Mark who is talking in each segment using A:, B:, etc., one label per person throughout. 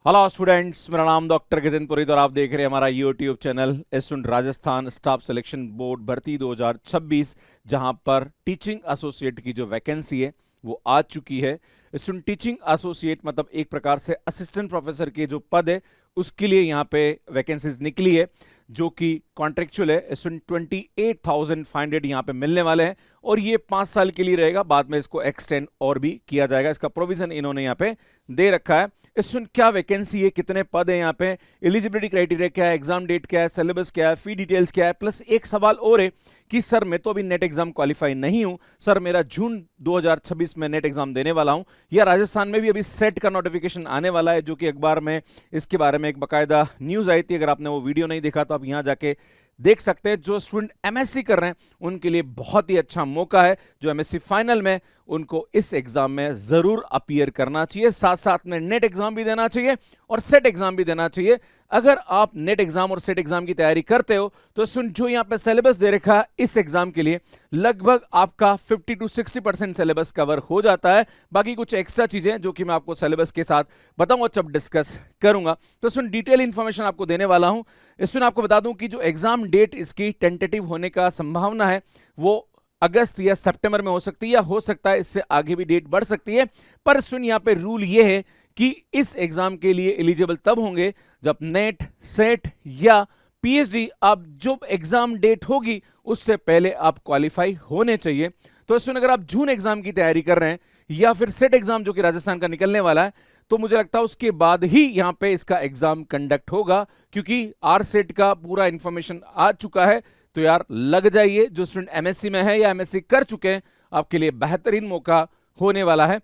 A: Hello students, मेरा नाम doctor Gajendra पुरोहित और आप देख रहे हैं हमारा YouTube channel student Rajasthan staff selection board भर्ती 2026, जहां पर टीचिंग एसोसिएट की जो वैकेंसी है वो आ चुकी है। स्टूडेंट टीचिंग एसोसिएट मतलब एक प्रकार से असिस्टेंट प्रोफेसर के जो पद है उसके लिए यहाँ पे वैकेंसीज निकली है, जो कि कॉन्ट्रेक्चुअल है। स्टूडेंट 28,500 यहाँ पे मिलने वाले हैं और ये 5 साल के लिए रहेगा। बाद में इसको एक्सटेंड और भी किया जाएगा, इसका प्रोविजन इन्होंने यहाँ पे दे रखा है। स्टूडेंट क्या वैकेंसी है, कितने पद है यहाँ पे, एलिजिबिलिटी क्राइटेरिया क्या है, एग्जाम डेट क्या है, सिलेबस क्या है, फी डिटेल्स क्या है, प्लस एक सवाल और है कि सर मैं तो अभी नेट एग्जाम क्वालिफाई नहीं हूं, सर मेरा जून 2026 में नेट एग्जाम देने वाला हूं, या राजस्थान में भी अभी सेट का नोटिफिकेशन आने वाला है, जो कि अखबार में इसके बारे में एक बकायदा न्यूज आई थी। अगर आपने वो वीडियो नहीं देखा तो आप यहां जाके देख सकते हैं। जो स्टूडेंट एमएससी कर रहे हैं उनके लिए बहुत ही अच्छा मौका है। जो एमएससी फाइनल में, उनको इस एग्जाम में जरूर अपीयर करना चाहिए, साथ साथ में नेट एग्जाम भी देना चाहिए और सेट एग्जाम भी देना चाहिए। अगर आप नेट एग्जाम और सेट एग्जाम की तैयारी करते हो तो सुन, जो यहां पे सिलेबस दे रखा है इस एग्जाम के लिए, लगभग आपका 50 to 60% सिलेबस कवर हो जाता है। बाकी कुछ एक्स्ट्रा चीजें जो कि मैं आपको सिलेबस के साथ बताऊंगा जब डिस्कस करूंगा। तो सुन, डिटेल इंफॉर्मेशन आपको देने वाला हूं। इसमें आपको बता दूं कि जो एग्जाम डेट इसकी टेंटेटिव होने का संभावना है वो अगस्त या सितंबर में हो सकती है, या हो सकता है इससे आगे भी डेट बढ़ सकती है। पर सुन, यहां पे रूल ये है कि इस एग्जाम के लिए एलिजिबल तब होंगे जब नेट, सेट या पीएचडी, आप जो एग्जाम डेट होगी उससे पहले आप क्वालिफाई होने चाहिए। तो सुन, अगर आप जून एग्जाम की तैयारी कर रहे हैं या फिर सेट एग्जाम जो कि राजस्थान का निकलने वाला है, तो मुझे लगता है उसके बाद ही यहां पे इसका एग्जाम कंडक्ट होगा, क्योंकि आर सेट का पूरा इंफॉर्मेशन आ चुका है। तो यार लग जाइए, जो स्टूडेंट एमएससी में है या एमएससी कर चुके हैं, आपके लिए बेहतरीन मौका होने वाला है।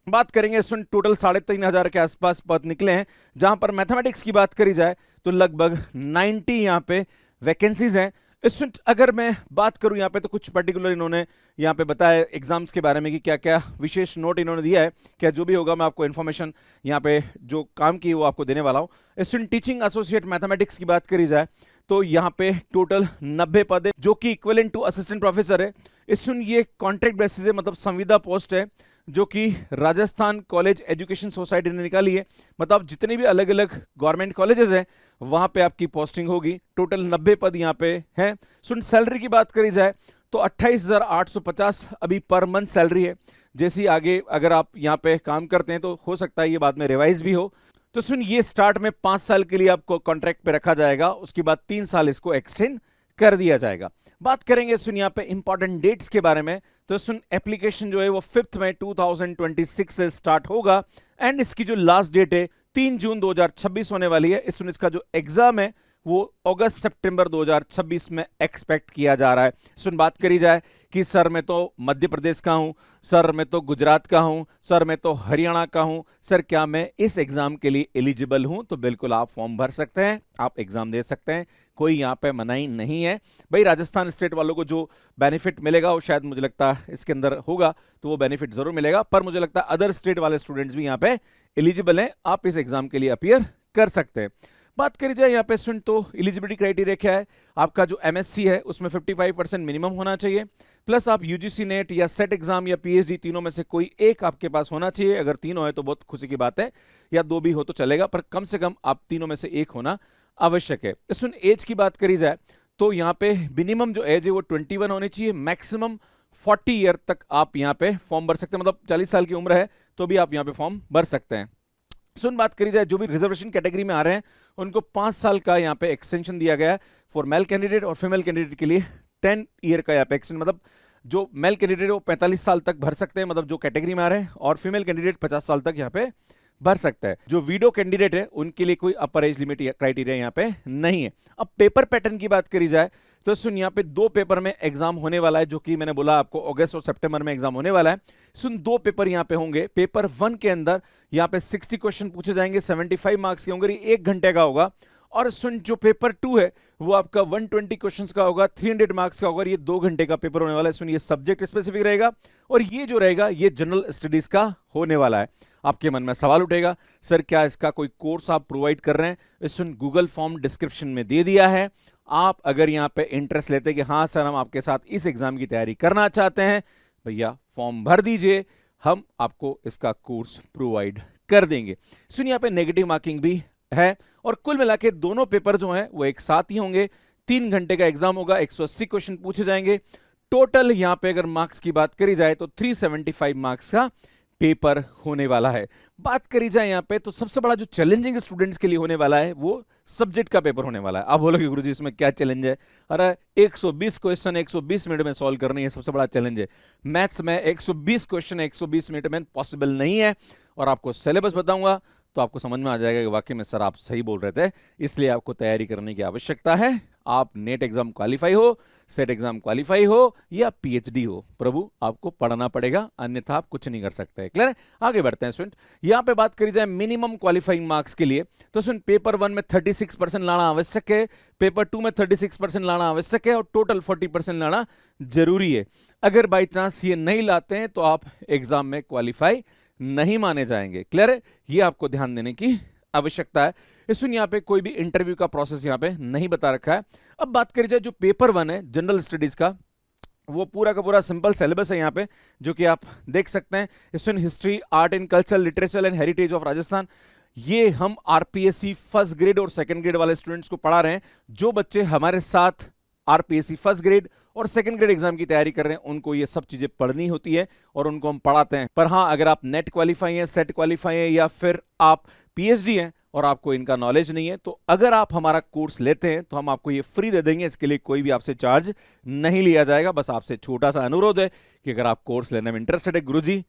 A: बात करेंगे स्टूडेंट, टोटल 3,500 के आसपास पद निकले हैं। जहां पर मैथमेटिक्स की बात करी जाए तो लगभग 90 यहां पे वैकेंसीज हैं। स्टूडेंट अगर मैं बात करूं यहां पे, तो कुछ पर्टिकुलर इन्होंने यहां पे बताया एग्जाम्स के बारे में कि क्या क्या विशेष नोट इन्होंने दिया है। क्या जो भी होगा मैं आपको इन्फॉर्मेशन यहां पे जो काम की वो आपको देने वाला हूं। स्टूडेंट टीचिंग एसोसिएट मैथमेटिक्स की बात करी जाए तो यहाँ पे टोटल 90 पद है, जो कि इक्विवेलेंट टू असिस्टेंट प्रोफेसर है। इसमें ये कॉन्ट्रैक्ट बेसिस है, मतलब संविदा पोस्ट है, जो कि राजस्थान कॉलेज एजुकेशन सोसाइटी ने निकाली है। मतलब जितने भी अलग अलग गवर्नमेंट कॉलेजेस हैं वहां पे आपकी पोस्टिंग होगी। टोटल 90 पद यहाँ पे हैं। सुन, सैलरी की बात करी जाए तो 28,850 अभी पर मंथ सैलरी है। जैसी आगे अगर आप यहाँ पे काम करते हैं तो हो सकता है ये बाद में रिवाइज भी हो। तो सुन, ये स्टार्ट में 5 साल के लिए आपको कॉन्ट्रैक्ट पे रखा जाएगा, उसके बाद 3 साल इसको एक्सटेंड कर दिया जाएगा। बात करेंगे सुन यहाँ पे इंपॉर्टेंट डेट्स के बारे में। तो सुन, एप्लीकेशन जो है वो 5 मई 2026 से स्टार्ट होगा एंड इसकी जो लास्ट डेट है 3 जून 2026 होने वाली है। इसका जो एग्जाम है वो अगस्त सितंबर 2026 में एक्सपेक्ट किया जा रहा है। सुन, बात करी जाए कि सर मैं तो मध्य प्रदेश का हूं, सर मैं तो गुजरात का हूं, सर मैं तो हरियाणा का हूं, सर क्या मैं इस एग्जाम के लिए एलिजिबल हूं? तो बिल्कुल आप फॉर्म भर सकते हैं, आप एग्जाम दे सकते हैं, कोई यहाँ पे मनाही नहीं है। भाई राजस्थान स्टेट वालों को जो बेनिफिट मिलेगा वो शायद मुझे लगता है इसके अंदर होगा, तो वो बेनिफिट जरूर मिलेगा। पर मुझे लगता है अदर स्टेट वाले स्टूडेंट्स भी यहाँ पे एलिजिबल हैं, आप इस एग्जाम के लिए अपीयर कर सकते हैं। बात करी जाए यहाँ पे सुन, तो एलिजिबिलिटी क्राइटेरिया क्या है, आपका जो एमएससी है उसमें 55% मिनिमम होना चाहिए, प्लस आप यूजीसी नेट या सेट एग्जाम या पीएचडी तीनों में से कोई एक आपके पास होना चाहिए। अगर तीनों है तो बहुत खुशी की बात है, या 2 भी हो तो चलेगा, पर कम से कम आप तीनों में से एक होना आवश्यक है। सुन, एज की बात करी जाए तो यहाँ पे मिनिमम जो एज है वो 21 होनी चाहिए, मैक्सिमम 40 ईयर तक आप यहाँ पे फॉर्म भर सकते हैं। मतलब 40 साल की उम्र है तो भी आप यहाँ पे फॉर्म भर सकते हैं। सुन, बात करी जाए जो भी रिजर्वेशन कैटेगरी में आ रहे हैं उनको 5 साल का यहाँ पे एक्सटेंशन दिया गया है। फॉर मेल कैंडिडेट और फीमेल कैंडिडेट के लिए 10 ईयर का यहाँ पे एक्सटेंशन, मतलब जो मेल कैंडिडेट है वो 45 साल तक भर सकते हैं, मतलब जो कैटेगरी में आ रहे हैं, और फीमेल कैंडिडेट 50 साल तक यहाँ पे भर सकता है। जो वीडो कैंडिडेट है उनके लिए कोई अपर एज लिमिट क्राइटेरिया यहाँ पे नहीं है। अब पेपर पैटर्न की बात करी जाए तो सुन, यहाँ पे 2 पेपर में एग्जाम होने वाला है, जो कि मैंने बोला आपको अगस्त और सितंबर में एग्जाम होने वाला है। सुन, 2 पेपर यहाँ पे होंगे। पेपर 1 के अंदर यहाँ पे 60 क्वेश्चन पूछे जाएंगे, 75 मार्क्स के होंगे, 1 घंटे का होगा। और सुन, जो पेपर 2 है वो आपका 120 क्वेश्चंस का होगा, 300 मार्क्स का होगा, ये 2 घंटे का पेपर होने वाला है। सुन, ये सब्जेक्ट स्पेसिफिक रहेगा और ये जो रहेगा ये जनरल स्टडीज का होने वाला है। आपके मन में सवाल उठेगा, सर क्या इसका कोई कोर्स आप प्रोवाइड कर रहे हैं? सुन, गूगल फॉर्म डिस्क्रिप्शन में दे दिया है। आप अगर यहाँ पे इंटरेस्ट लेते हैं कि हाँ सर हम आपके साथ इस एग्जाम की तैयारी करना चाहते हैं, भैया फॉर्म भर दीजिए, हम आपको इसका कोर्स प्रोवाइड कर देंगे। सुन यहाँ पे नेगेटिव मार्किंग भी है और कुल मिला के दोनों पेपर जो हैं वो एक साथ ही होंगे। 3 घंटे का एग्जाम होगा, 180 क्वेश्चन पूछे जाएंगे। टोटल यहाँ पे अगर मार्क्स की बात करी जाए तो 375 मार्क्स का पेपर होने वाला है। बात करी जाए यहाँ पे तो सबसे बड़ा जो चैलेंजिंग स्टूडेंट्स के लिए होने वाला है वो सब्जेक्ट का पेपर होने वाला है। आप बोलोगे गुरुजी इसमें क्या चैलेंज है? अरे 120 क्वेश्चन 120 मिनट में सॉल्व करनी है, सबसे बड़ा चैलेंज है। मैथ्स में 120 क्वेश्चन 120 मिनट में पॉसिबल नहीं है। और आपको सिलेबस बताऊंगा तो आपको समझ में आ जाएगा कि वाकई में सर आप सही बोल रहे थे। इसलिए आपको तैयारी करने की आवश्यकता है। आप नेट एग्जाम क्वालिफाई हो, सेट एग्जाम क्वालिफाई हो या पीएचडी हो, प्रभु आपको पढ़ना पड़ेगा, अन्यथा आप कुछ नहीं कर सकते। क्लियर है? आगे बढ़ते हैं स्टूडेंट। यहां पे बात करी जाए मिनिमम क्वालिफाइंग मार्क्स के लिए तो स्टूडेंट पेपर 1 में 36% लाना आवश्यक है, पेपर 2 में 36% लाना आवश्यक है और टोटल 40% लाना जरूरी है। अगर बाई चांस ये नहीं लाते हैं तो आप एग्जाम में क्वालिफाई नहीं माने जाएंगे। क्लियर है? ये आपको ध्यान देने की आवश्यकता है। इसमें यहाँ पे कोई भी इंटरव्यू का प्रोसेस यहाँ पे नहीं बता रखा है। अब बात करी जाए जो पेपर 1 है जनरल स्टडीज का, वो पूरा का पूरा सिंपल सिलेबस है यहाँ पे, जो कि आप देख सकते हैं। इसमें history, art and culture, literature and heritage of Rajasthan, ये हम आरपीएससी फर्स्ट ग्रेड और सेकंड ग्रेड वाले स्टूडेंट्स को पढ़ा रहे हैं। जो बच्चे हमारे साथ आरपीएससी फर्स्ट ग्रेड और सेकंड ग्रेड एग्जाम की तैयारी कर रहे हैं उनको ये सब चीजें पढ़नी होती है और उनको हम पढ़ाते हैं। पर हाँ, अगर आप नेट क्वालिफाई हैं, सेट क्वालिफाई हैं या फिर आप पीएचडी हैं और आपको इनका नॉलेज नहीं है, तो अगर आप हमारा कोर्स लेते हैं तो हम आपको ये फ्री दे देंगे। इसके लिए कोई भी आपसे चार्ज नहीं लिया जाएगा। बस आपसे छोटा सा अनुरोध है कि अगर आप कोर्स लेने में इंटरेस्टेड है, गुरुजी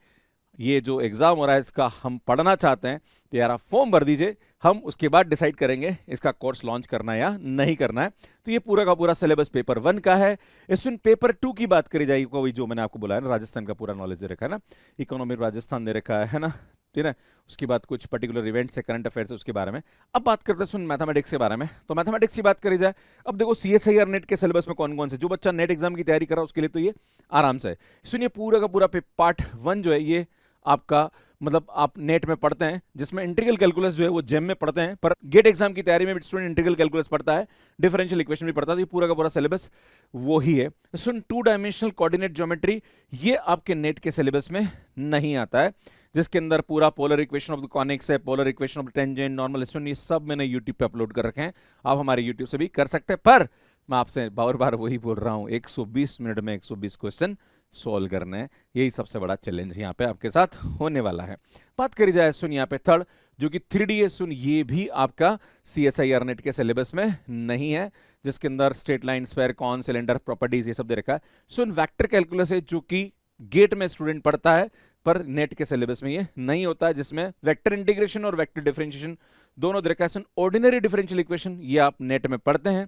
A: ये जो एग्जाम हो रहा है इसका हम पढ़ना चाहते हैं, तो यार आप फॉर्म भर दीजिए, हम उसके बाद डिसाइड करेंगे इसका कोर्स लॉन्च करना है या नहीं करना है। तो ये पूरा का पूरा सिलेबस पेपर 1 का है। इसमें पेपर 2 की बात करी जाएगी, कोई जो मैंने आपको बुलाया ना, राजस्थान का पूरा नॉलेज दे रखा है ना, इकोनॉमिक राजस्थान दे रखा है ना, ठीक है। उसके बाद कुछ पर्टिकुलर इवेंट्स है, करंट अफेयर्स है, उसके बारे में। अब बात करते हैं सुन मैथमेटिक्स के बारे में। तो मैथमेटिक्स की बात करी जाए, अब देखो सीएसआईआर नेट के सिलेबस में कौन कौन से, जो बच्चा नेट एग्जाम की तैयारी कर रहा है उसके लिए तो ये आराम से है। सुनिए पूरा का पूरा पार्ट 1 जो है ये आपका मतलब आप नेट में पढ़ते हैं, जिसमें इंटीग्रल कैलकुलस जो है वो जेम में पढ़ते हैं, पर गेट एग्जाम की तैयारी में स्टूडेंट इंटीग्रल कैलकुलस पढ़ता है, डिफरेंशियल इक्वेशन भी पढ़ता है। तो ये पूरा का पूरा सिलेबस वो ही है। सुन 2 डायमेंशनल कोऑर्डिनेट ज्योमेट्री, ये आपके नेट के सिलेबस में नहीं आता है, जिसके अंदर पूरा polar equation of the conics है, polar equation of the tangent, normal, ये सब मैंने यूट्यूब पे अपलोड कर रखे हैं। आप हमारे यूट्यूब से भी कर सकते हैं। पर मैं आपसे बार बार वही बोल रहा हूं, 120 मिनट में 120 क्वेश्चन सॉल्व करने हैं, यही सबसे बड़ा चैलेंज यहाँ पे आपके साथ होने वाला है। बात करी जाए सुन यहाँ पे थर्ड, जो कि 3D है, सुन ये भी आपका सीएसआईआर नेट के सिलेबस में नहीं है, जिसके अंदर straight line, square, cone, cylinder, properties ये सब दे रखा है। सुन वेक्टर कैलकुलस है, जो कि गेट में स्टूडेंट पढ़ता है पर नेट के सिलेबस में ये नहीं होता है, जिसमें वेक्टर इंटीग्रेशन और वेक्टर डिफरेंशिएशन दोनों दे रखा है। सुन ऑर्डिनरी डिफरेंशियल इक्वेशन ये आप नेट में पढ़ते हैं।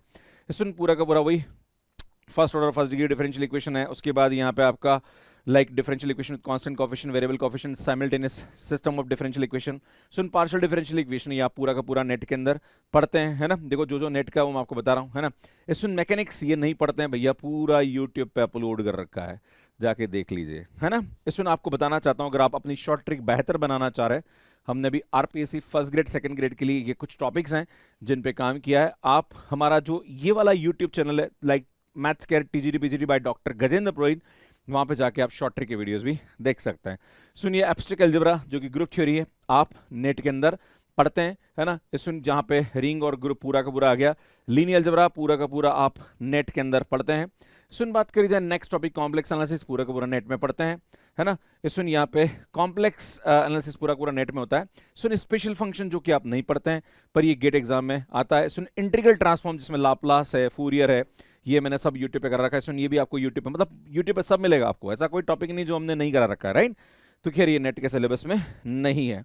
A: सुन पूरा का पूरा वही first order first degree differential equation है। उसके बाद यहाँ पे आपका like differential equation with constant coefficient, variable coefficient, simultaneous system of differential equation. Soon partial differential equation ये आप पूरा का पूरा नेट के अंदर पढ़ते हैं, है ना। देखो जो जो नेट का वो मैं आपको बता रहा हूँ, है ना। सुन मैकेनिक्स ये नहीं पढ़ते हैं भैया, पूरा यूट्यूब पे अपलोड कर रखा है, जाके देख लीजिए, है ना। इसमें आपको बताना चाहता हूँ, अगर आप अपनी शॉर्ट ट्रिक बेहतर बनाना चाह रहे हैं, हमने भी RPSC first grade second grade के लिए ये कुछ टॉपिक्स हैं जिन पे काम किया है। आप हमारा जो ये वाला यूट्यूब चैनल है like maths care TGT PGT by doctor Gajendra Purohit, वहां पे जाके आप शॉर्ट ट्रिक के वीडियोस भी देख सकते हैं। सुनिए एब्स्ट्रैक्ट अलजेब्रा जो कि ग्रुप थ्योरी है, आप नेट के अंदर पढ़ते हैं, है ना। इसमें जहाँ पे रिंग और ग्रुप पूरा का पूरा आ गया, लीनियर अलजेब्रा पूरा का पूरा आप नेट के अंदर पढ़ते हैं। सुन बात करी जाए नेक्स्ट टॉपिक कॉम्प्लेक्स एनालिसिस, पूरा का पूरा नेट में पढ़ते हैं, है ना। इसमें यहाँ पे कॉम्प्लेक्स एनालिसिस पूरा पूरा नेट में होता है। सुन स्पेशल फंक्शन जो कि आप नहीं पढ़ते हैं पर ये गेट एग्जाम में आता है। सुन इंटीग्रल ट्रांसफॉर्म जिसमें लाप्लास है, फूरियर है, ये मैंने सब यूट्यूब पे कर रखा है। सुन ये भी आपको यूट्यूब पे, मतलब यूट्यूब पे सब मिलेगा आपको, ऐसा कोई टॉपिक नहीं जो हमने नहीं करा रखा है, राइट। तो खैर ये नेट के सिलेबस में नहीं है।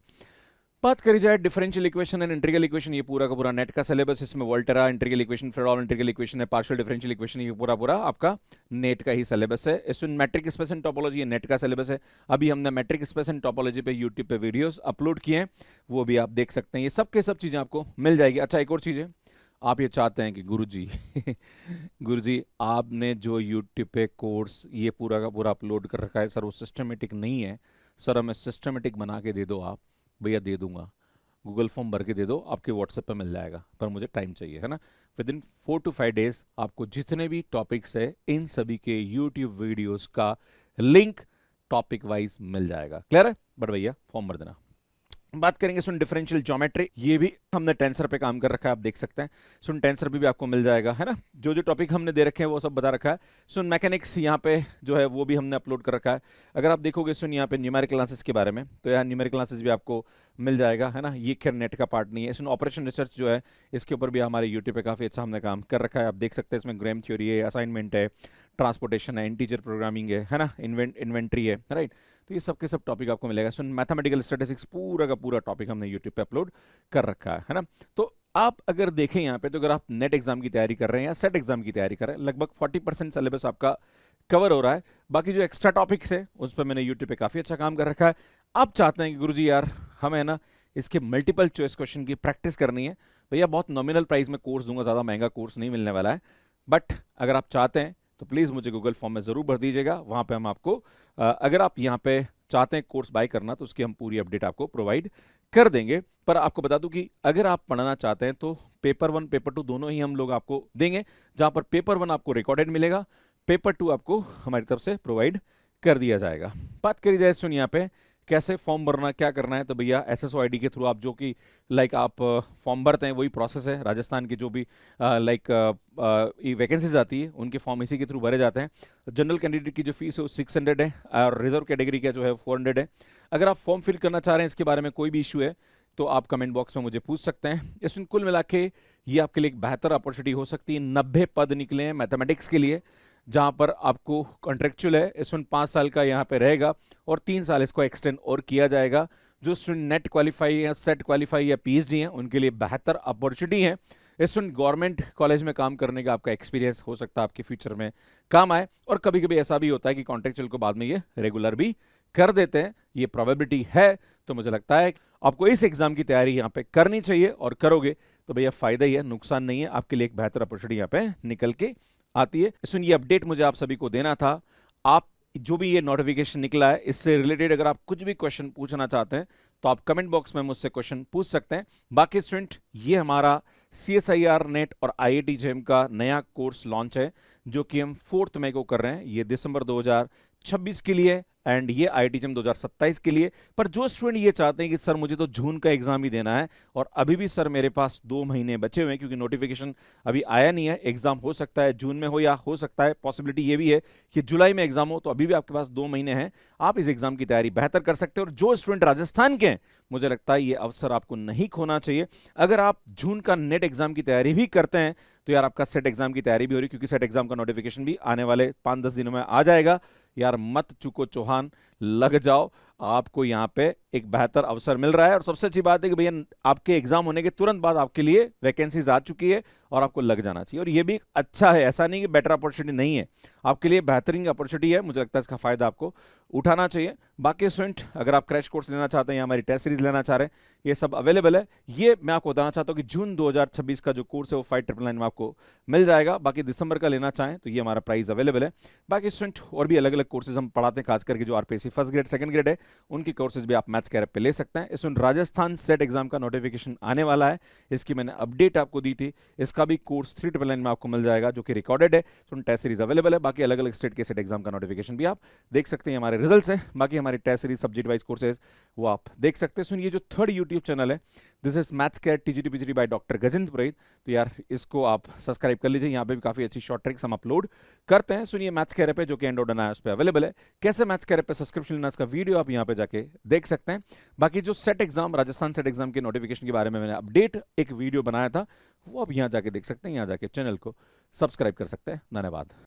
A: बात करी जाए differential equation and integral equation, ये पूरा का पूरा नेट का सिलेबस, इसमें Volterra integral equation, Fredholm integral equation है, पार्शियल डिफरेंशियल इक्वेशन, ये पूरा पूरा आपका नेट का ही सिलेबस है। इसमें मैट्रिक स्पेस एंड टोपोलॉजी, ये नेट का सिलेबस है। अभी हमने मैट्रिक स्पेस एंड टोपोलॉजी पे यूट्यूब पे वीडियोस अपलोड किए हैं, वो भी आप देख सकते हैं। ये सब के सब चीजें आपको मिल जाएगी। अच्छा एक और चीज है, आप ये चाहते हैं कि गुरुजी गुरुजी आपने जो यूट्यूब पे कोर्स ये पूरा का पूरा अपलोड कर रखा है सर वो सिस्टमेटिक नहीं है, सर हमें सिस्टमेटिक बना के दे दो आप। भैया दे दूंगा, गूगल फॉर्म भर के दे दो, आपके व्हाट्सएप पे मिल जाएगा, पर मुझे टाइम चाहिए, है ना। विद इन 4 to 5 डेज आपको जितने भी टॉपिक्स है इन सभी के यूट्यूब वीडियोस का लिंक टॉपिक वाइज मिल जाएगा। क्लियर है? बट भैया फॉर्म भर देना। बात करेंगे सुन डिफरेंशियल ज्योमेट्री, ये भी हमने टेंसर पे काम कर रखा है, आप देख सकते हैं। सुन टेंसर भी आपको मिल जाएगा, है ना। जो जो टॉपिक हमने दे रखे हैं वो सब बता रखा है। सुन मैकेनिक्स यहाँ पे जो है वो भी हमने अपलोड कर रखा है। अगर आप देखोगे सुन यहाँ पे न्यूमेरिकल क्लासेस के बारे में, तो यहाँ न्यूमेरिकल क्लासेस भी आपको मिल जाएगा, है ना। ये खैर नेट का पार्ट नहीं है। सुन ऑपरेशन रिसर्च जो है इसके ऊपर भी हमारे यूट्यूब पे काफ़ी अच्छा हमने काम कर रखा है, आप देख सकते हैं। इसमें ग्राम थ्योरी है, असाइनमेंट है, ट्रांसपोर्टेशन है, इंटीजर प्रोग्रामिंग है ना, इन्वेंट्री है, राइट। तो ये सब के सब टॉपिक आपको मिलेगा। सुन मैथमेटिकल स्टैटिस्टिक्स पूरा का पूरा टॉपिक हमने यूट्यूब पे अपलोड कर रखा है ना। तो आप अगर देखें यहाँ पे, तो अगर आप नेट एग्जाम की तैयारी कर रहे हैं या सेट एग्जाम की तैयारी कर रहे हैं, लगभग 40% सिलेबस आपका कवर हो रहा है। बाकी जो एक्स्ट्रा टॉपिक्स है उस पर मैंने यूट्यूब पे काफी अच्छा काम कर रखा है। आप चाहते हैं कि गुरुजी यार हमें ना इसके मल्टीपल चॉइस क्वेश्चन की प्रैक्टिस करनी है, भैया बहुत नॉमिनल प्राइस में कोर्स दूंगा, ज्यादा महंगा कोर्स नहीं मिलने वाला है, बट अगर आप चाहते हैं तो प्लीज़ मुझे गूगल फॉर्म में ज़रूर भर दीजिएगा। वहाँ पे हम आपको अगर आप यहाँ पे चाहते हैं कोर्स बाय करना तो उसकी हम पूरी अपडेट आपको प्रोवाइड कर देंगे। पर आपको बता दूं कि अगर आप पढ़ना चाहते हैं तो पेपर 1 पेपर 2 दोनों ही हम लोग आपको देंगे, जहाँ पर पेपर 1 आपको रिकॉर्डेड मिलेगा, पेपर 2 आपको हमारी तरफ से प्रोवाइड कर दिया जाएगा। बात करी जाए सुन यहाँ पे कैसे फॉर्म भरना, क्या करना है, तो भैया एसएसओ आईडी के थ्रू आप जो कि लाइक आप फॉर्म भरते हैं वही प्रोसेस है। राजस्थान की जो भी लाइक वैकेंसीज आती है उनके फॉर्म इसी के थ्रू भरे जाते हैं। जनरल कैंडिडेट की जो फीस है वो 600 है और रिजर्व कैटेगरी का जो है 400 है। अगर आप फॉर्म फिल करना चाह रहे हैं, इसके बारे में कोई भी इशू है तो आप कमेंट बॉक्स में मुझे पूछ सकते हैं। इसमें कुल मिला के ये आपके लिए एक बेहतर अपॉर्चुनिटी हो सकती है। 90 पद निकले हैं मैथमेटिक्स के लिए, जहां पर आपको कॉन्ट्रेक्चुअल है, इसमें 5 साल का यहाँ पे रहेगा और 3 साल इसको एक्सटेंड और किया जाएगा। जो स्टूडेंट नेट क्वालिफाई या सेट क्वालिफाई या पीएचडी हैं उनके लिए बेहतर अपॉर्चुनिटी है। स्टूडेंट गवर्नमेंट कॉलेज में काम करने का आपका एक्सपीरियंस हो सकता है आपके फ्यूचर में काम आए, और कभी कभी ऐसा भी होता है कि कॉन्ट्रेक्चुअल को बाद में ये रेगुलर भी कर देते हैं, ये प्रोबेबिलिटी है। तो मुझे लगता है आपको इस एग्जाम की तैयारी यहाँ पे करनी चाहिए, और करोगे तो भैया फायदा ही है, नुकसान नहीं है। आपके लिए एक बेहतर अपॉर्चुनिटी यहाँ पे निकल के आती है। सुन ये अपडेट मुझे आप सभी को देना था। आप जो भी ये नोटिफिकेशन निकला है इससे रिलेटेड अगर आप कुछ भी क्वेश्चन पूछना चाहते हैं तो आप कमेंट बॉक्स में मुझसे क्वेश्चन पूछ सकते हैं। बाकी स्टूडेंट ये हमारा CSIR नेट और IIT JEM का नया कोर्स लॉन्च है जो कि हम 4 मई को कर रहे हैं। ये दिसंबर 2026 के लिए एंड ये IIT JEM 2027 के लिए। पर जो स्टूडेंट ये चाहते हैं कि सर मुझे तो जून का एग्जाम ही देना है और अभी भी सर मेरे पास 2 महीने बचे हुए हैं क्योंकि नोटिफिकेशन अभी आया नहीं है, एग्जाम हो सकता है जून में हो या हो सकता है पॉसिबिलिटी ये भी है कि जुलाई में एग्जाम हो, तो अभी भी आपके पास 2 महीने हैं, आप इस एग्जाम की तैयारी बेहतर कर सकते हैं। और जो स्टूडेंट राजस्थान के हैं मुझे लगता है ये अवसर आपको नहीं खोना चाहिए। अगर आप जून का नेट एग्जाम की तैयारी भी करते हैं तो यार आपका सेट एग्जाम की तैयारी भी हो रही है, क्योंकि सेट एग्जाम का नोटिफिकेशन भी आने वाले 5-10 दिनों में आ जाएगा। यार मत चूको चौहान, लग जाओ, आपको यहाँ पे एक बेहतर अवसर मिल रहा है। और सबसे अच्छी बात है कि भैया आपके एग्जाम होने के तुरंत बाद आपके लिए वैकेंसीज आ चुकी है और आपको लग जाना चाहिए। और ये भी अच्छा है, ऐसा नहीं कि बेटर अपॉर्चुनिटी नहीं है, आपके लिए बेहतरीन अपॉर्चुनिटी है। मुझे लगता है इसका फायदा आपको उठाना चाहिए। बाकी स्टूडेंट अगर आप क्रैश कोर्स लेना चाहते हैं या हमारी टेस्ट सीरीज लेना चाह रहे हैं, ये सब अवेलेबल है। ये मैं आपको बताना चाहता हूँ कि जून 2026 का जो कोर्स है वो 5999 में आपको मिल जाएगा। बाकी दिसंबर का लेना चाहें तो ये हमारा प्राइस अवेलेबल है। बाकी स्टूडेंट और भी अलग अलग कोर्सेज हम पढ़ाते हैं, खास करके जो RPSC first grade second grade है उनकी कोर्सेज भी आप मैथ्स कैरेट पे ले सकते हैं। इसमें राजस्थान सेट एग्जाम का नोटिफिकेशन आने वाला है, इसकी मैंने अपडेट आपको दी थी। इसका भी कोर्स 399 में आपको मिल जाएगा जो कि रिकॉर्डेड है। सुन टेस्ट सीरीज अवेलेबल है। बाकी अलग अलग स्टेट के सेट एग्जाम का नोटिफिकेशन भी आप देख सकते हैं, हमारे रिजल्ट्स हैं। बाकी हमारी test series subject wise courses वो आप देख सकते हैं। सुन ये जो थर्ड यूट्यूब चैनल है this is maths carat TGT PGT by doctor Gajendra Purohit, तो यार इसको आप सब्सक्राइब कर लीजिए। यहाँ पे भी काफी अच्छी शॉर्ट ट्रिक्स हम अपलोड करते हैं। सुनिए मैथ्स कैरेट पे जो कि एंडोडन है उस पर अवेलेबल है। कैसे मैथ्स कैरेट पे सब्सक्रिप्शन लेना इसका वीडियो आप यहाँ पे जाके देख सकते हैं। बाकी जो set exam Rajasthan set exam के नोटिफिकेशन के बारे में मैंने अपडेट एक वीडियो बनाया था वो आप यहाँ जाके देख सकते हैं। यहाँ जाके चैनल को सब्सक्राइब कर सकते हैं। धन्यवाद।